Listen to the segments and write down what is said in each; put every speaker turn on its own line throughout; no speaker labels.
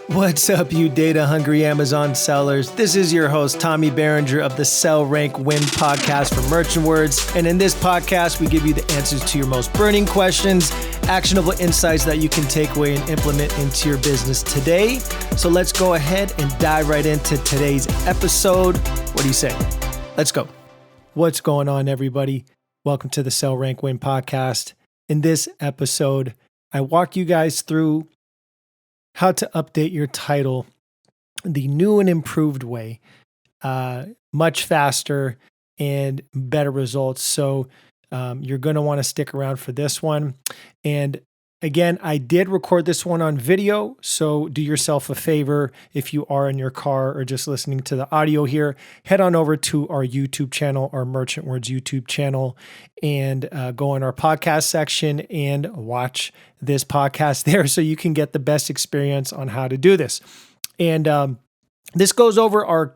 What's up, you data-hungry Amazon sellers? This is your host, Tommy Berenger of the Sell, Rank, Win podcast for Merchant Words. And in this podcast, we give you the answers to your most burning questions, actionable insights that you can take away and implement into your business today. So let's go ahead and dive right into today's episode. What do you say? Let's go. What's going on, everybody? Welcome to the Sell, Rank, Win podcast. In this episode, I walk you guys through how to update your title the new and improved way, much faster and better results. So you're going to want to stick around for this one. And again, I did record this one on video, so do yourself a favor. If you are in your car or just listening to the audio here, head on over to our YouTube channel, our Merchant Words YouTube channel, and go in our podcast section and watch this podcast there so you can get the best experience on how to do this. And this goes over our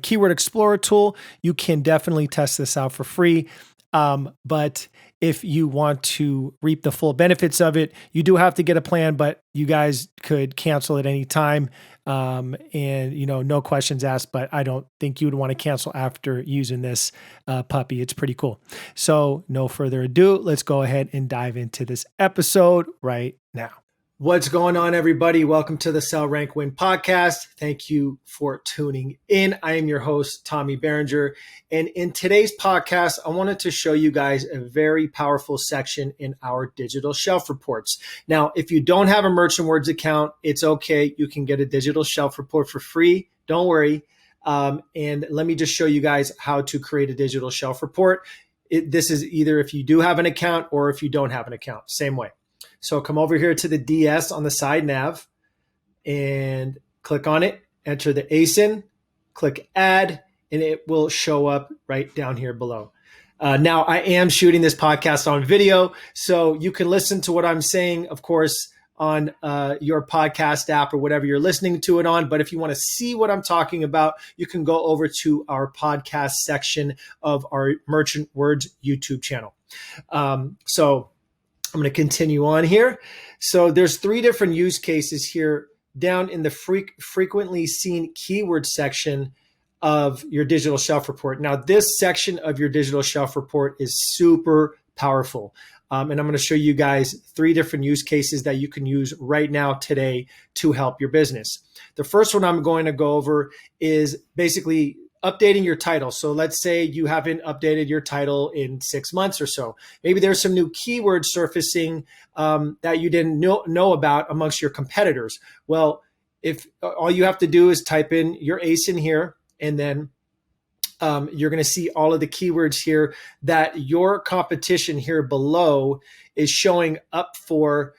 Keyword Explorer tool. You can definitely test this out for free. But if you want to reap the full benefits of it, you do have to get a plan, but you guys could cancel at any time. And no questions asked, but I don't think you would want to cancel after using this puppy. It's pretty cool. So no further ado, let's go ahead and dive into this episode right now. What's going on, everybody? Welcome to the Sell, Rank, Win podcast. Thank you for tuning in. I am your host, Tommy Berenger. And in today's podcast, I wanted to show you guys a very powerful section in our digital shelf reports. Now, if you don't have a Merchant Words account, it's okay. You can get a digital shelf report for free. Don't worry. And let me just show you guys how to create a digital shelf report. This is either if you do have an account or if you don't have an account, same way. So come over here to the DS on the side nav and click on it, enter the ASIN, click add, and it will show up right down here below. Now, I am shooting this podcast on video, so you can listen to what I'm saying, of course, on your podcast app or whatever you're listening to it on. But if you want to see what I'm talking about, you can go over to our podcast section of our Merchant Words YouTube channel. So I'm going to continue on here. So there's three different use cases here down in the frequently seen keyword section of your digital shelf report. Now, this section of your digital shelf report is super powerful. And I'm going to show you guys three different use cases that you can use right now today to help your business. The first one I'm going to go over is basically updating your title. So let's say you haven't updated your title in 6 months or so. Maybe there's some new keywords surfacing that you didn't know about amongst your competitors. Well, if all you have to do is type in your ASIN here, and then you're going to see all of the keywords here that your competition here below is showing up for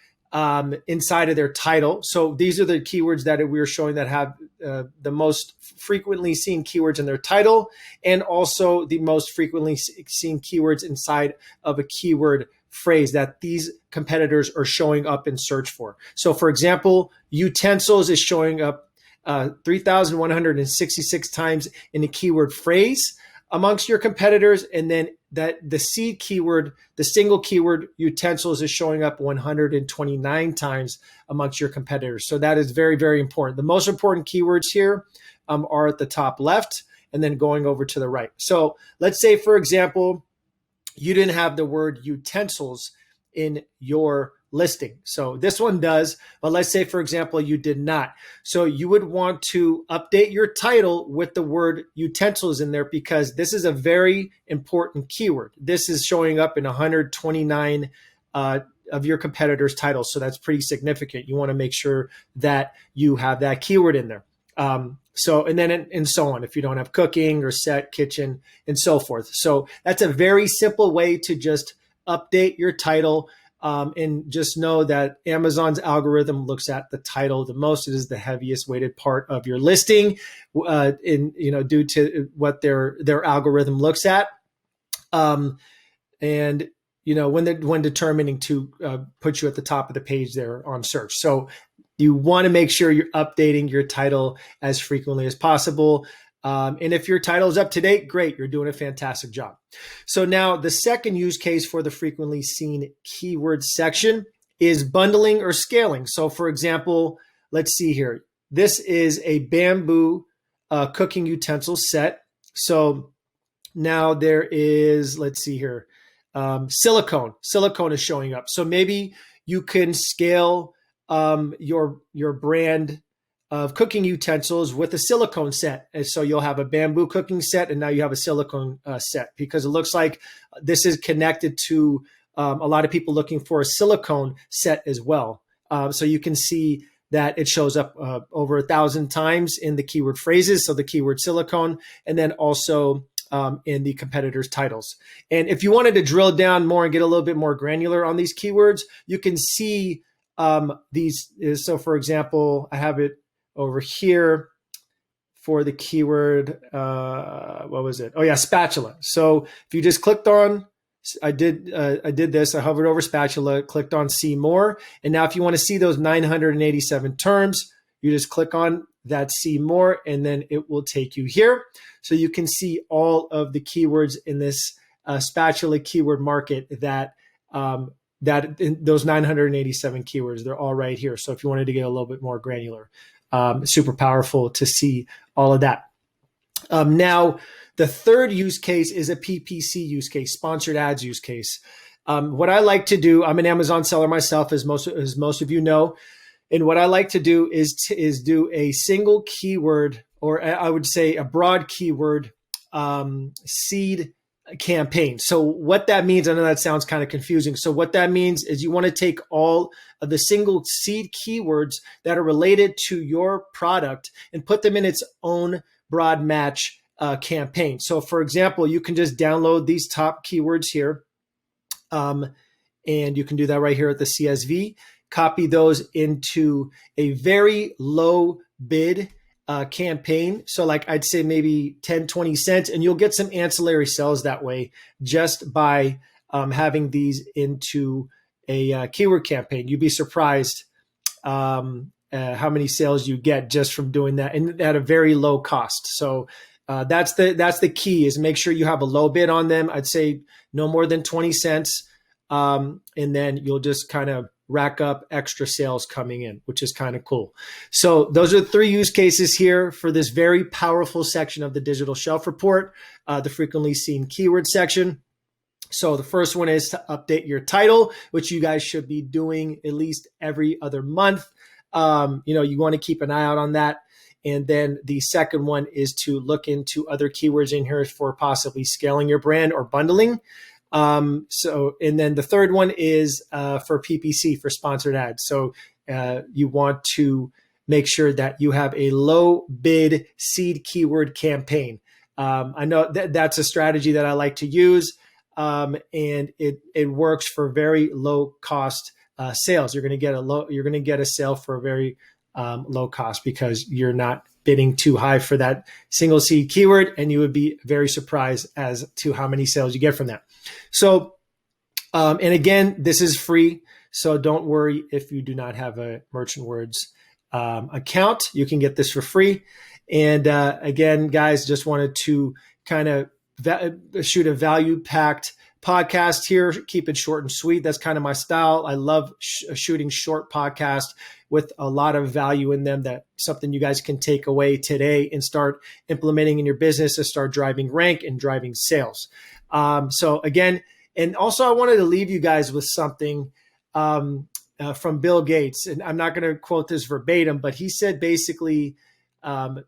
inside of their title. So these are the keywords that we're showing that have the most frequently seen keywords in their title, and also the most frequently seen keywords inside of a keyword phrase that these competitors are showing up in search for. So for example, utensils is showing up 3,166 times in the keyword phrase amongst your competitors, and then that the seed keyword, the single keyword utensils is showing up 129 times amongst your competitors. So that is very, very important. The most important keywords here are at the top left and then going over to the right. So let's say, for example, you didn't have the word utensils in your listing. So this one does, but let's say, for example, you did not. So you would want to update your title with the word utensils in there, because this is a very important keyword. This is showing up in 129 of your competitors' titles. So that's pretty significant. You want to make sure that you have that keyword in there. And so on, if you don't have cooking or set, kitchen, and so forth. So that's a very simple way to just update your title. And just know that Amazon's algorithm looks at the title the most. It is the heaviest weighted part of your listing, due to what their algorithm looks at. When determining to put you at the top of the page there on search. So you want to make sure you're updating your title as frequently as possible. And if your title is up to date, great, you're doing a fantastic job. So now the second use case for the frequently seen keyword section is bundling or scaling. So for example, let's see here. this is a bamboo cooking utensil set. So now there is, let's see here, silicone. Silicone is showing up. So maybe you can scale your brand of cooking utensils with a silicone set. And so you'll have a bamboo cooking set, and now you have a silicone set, because it looks like this is connected to a lot of people looking for a silicone set as well. So you can see that it shows up over 1,000 times in the keyword phrases. So the keyword silicone, and then also in the competitors' titles. And if you wanted to drill down more and get a little bit more granular on these keywords, you can see these. So for example, I have it over here for the keyword, what was it? Oh yeah, spatula. So if you just clicked on, I did this, I hovered over spatula, clicked on see more. And now if you want to see those 987 terms, you just click on that see more, and then it will take you here. So you can see all of the keywords in this spatula keyword market that those 987 keywords, they're all right here. So if you wanted to get a little bit more granular, super powerful to see all of that. Now, the third use case is a PPC use case, sponsored ads use case. What I like to do, I'm an Amazon seller myself, as most of you know, and what I like to do is do a single keyword, or I would say a broad keyword seed campaign. So what that means, I know that sounds kind of confusing. So what that means is you want to take all of the single seed keywords that are related to your product and put them in its own broad match campaign. So for example, you can just download these top keywords here. And you can do that right here at the CSV, copy those into a very low bid campaign. So like I'd say maybe 10, 20 cents, and you'll get some ancillary sales that way just by having these into a keyword campaign. You'd be surprised how many sales you get just from doing that, and at a very low cost. So that's the key, is make sure you have a low bid on them. I'd say no more than 20 cents. And then you'll just kind of rack up extra sales coming in, which is kind of cool. So those are the three use cases here for this very powerful section of the digital shelf report, the frequently seen keyword section. So the first one is to update your title, which you guys should be doing at least every other month. You want to keep an eye out on that. And then the second one is to look into other keywords in here for possibly scaling your brand or bundling. And then the third one is for PPC, for sponsored ads. So you want to make sure that you have a low bid seed keyword campaign. I know that's a strategy that I like to use, and it works for very low cost sales. You're going to get a sale for a very low cost, because you're not bidding too high for that single seed keyword, and you would be very surprised as to how many sales you get from that. So, and again, this is free, so don't worry if you do not have a Merchant Words account. You can get this for free. And again, guys, just wanted to kind of shoot a value-packed podcast here. Keep it short and sweet. That's kind of my style. I love shooting short podcasts with a lot of value in them, that something you guys can take away today and start implementing in your business to start driving rank and driving sales. So again, and also I wanted to leave you guys with something from Bill Gates. And I'm not going to quote this verbatim, but he said basically,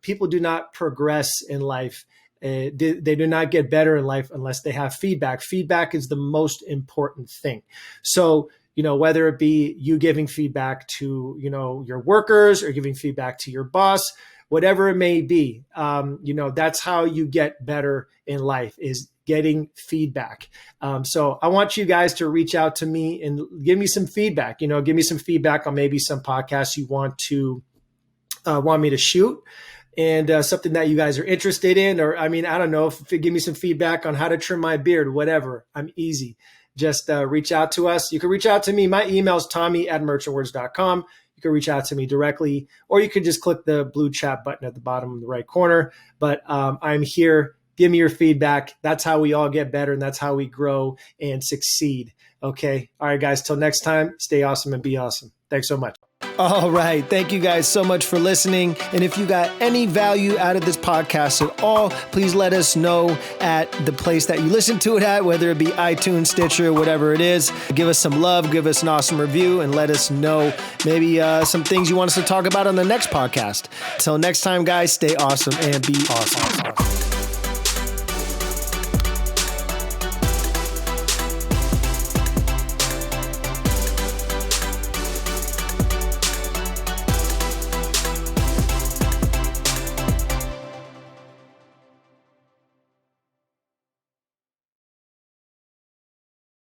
people do not progress in life. They do not get better in life unless they have feedback. Feedback is the most important thing. So, whether it be you giving feedback to, your workers, or giving feedback to your boss, whatever it may be, that's how you get better in life, is getting feedback. So I want you guys to reach out to me and give me some feedback. Give me some feedback on maybe some podcasts you want me to shoot, and something that you guys are interested in. Or, I don't know, if give me some feedback on how to trim my beard, whatever. I'm easy. Just reach out to us. You can reach out to me. My email is tommy@merchantwords.com. You can reach out to me directly, or you can just click the blue chat button at the bottom of the right corner. But I'm here. Give me your feedback. That's how we all get better, and that's how we grow and succeed. Okay. All right, guys. Till next time, stay awesome and be awesome. Thanks so much. All right. Thank you guys so much for listening. And if you got any value out of this podcast at all, please let us know at the place that you listen to it at, whether it be iTunes, Stitcher, whatever it is. Give us some love, give us an awesome review, and let us know maybe some things you want us to talk about on the next podcast. Until next time, guys, stay awesome and be awesome.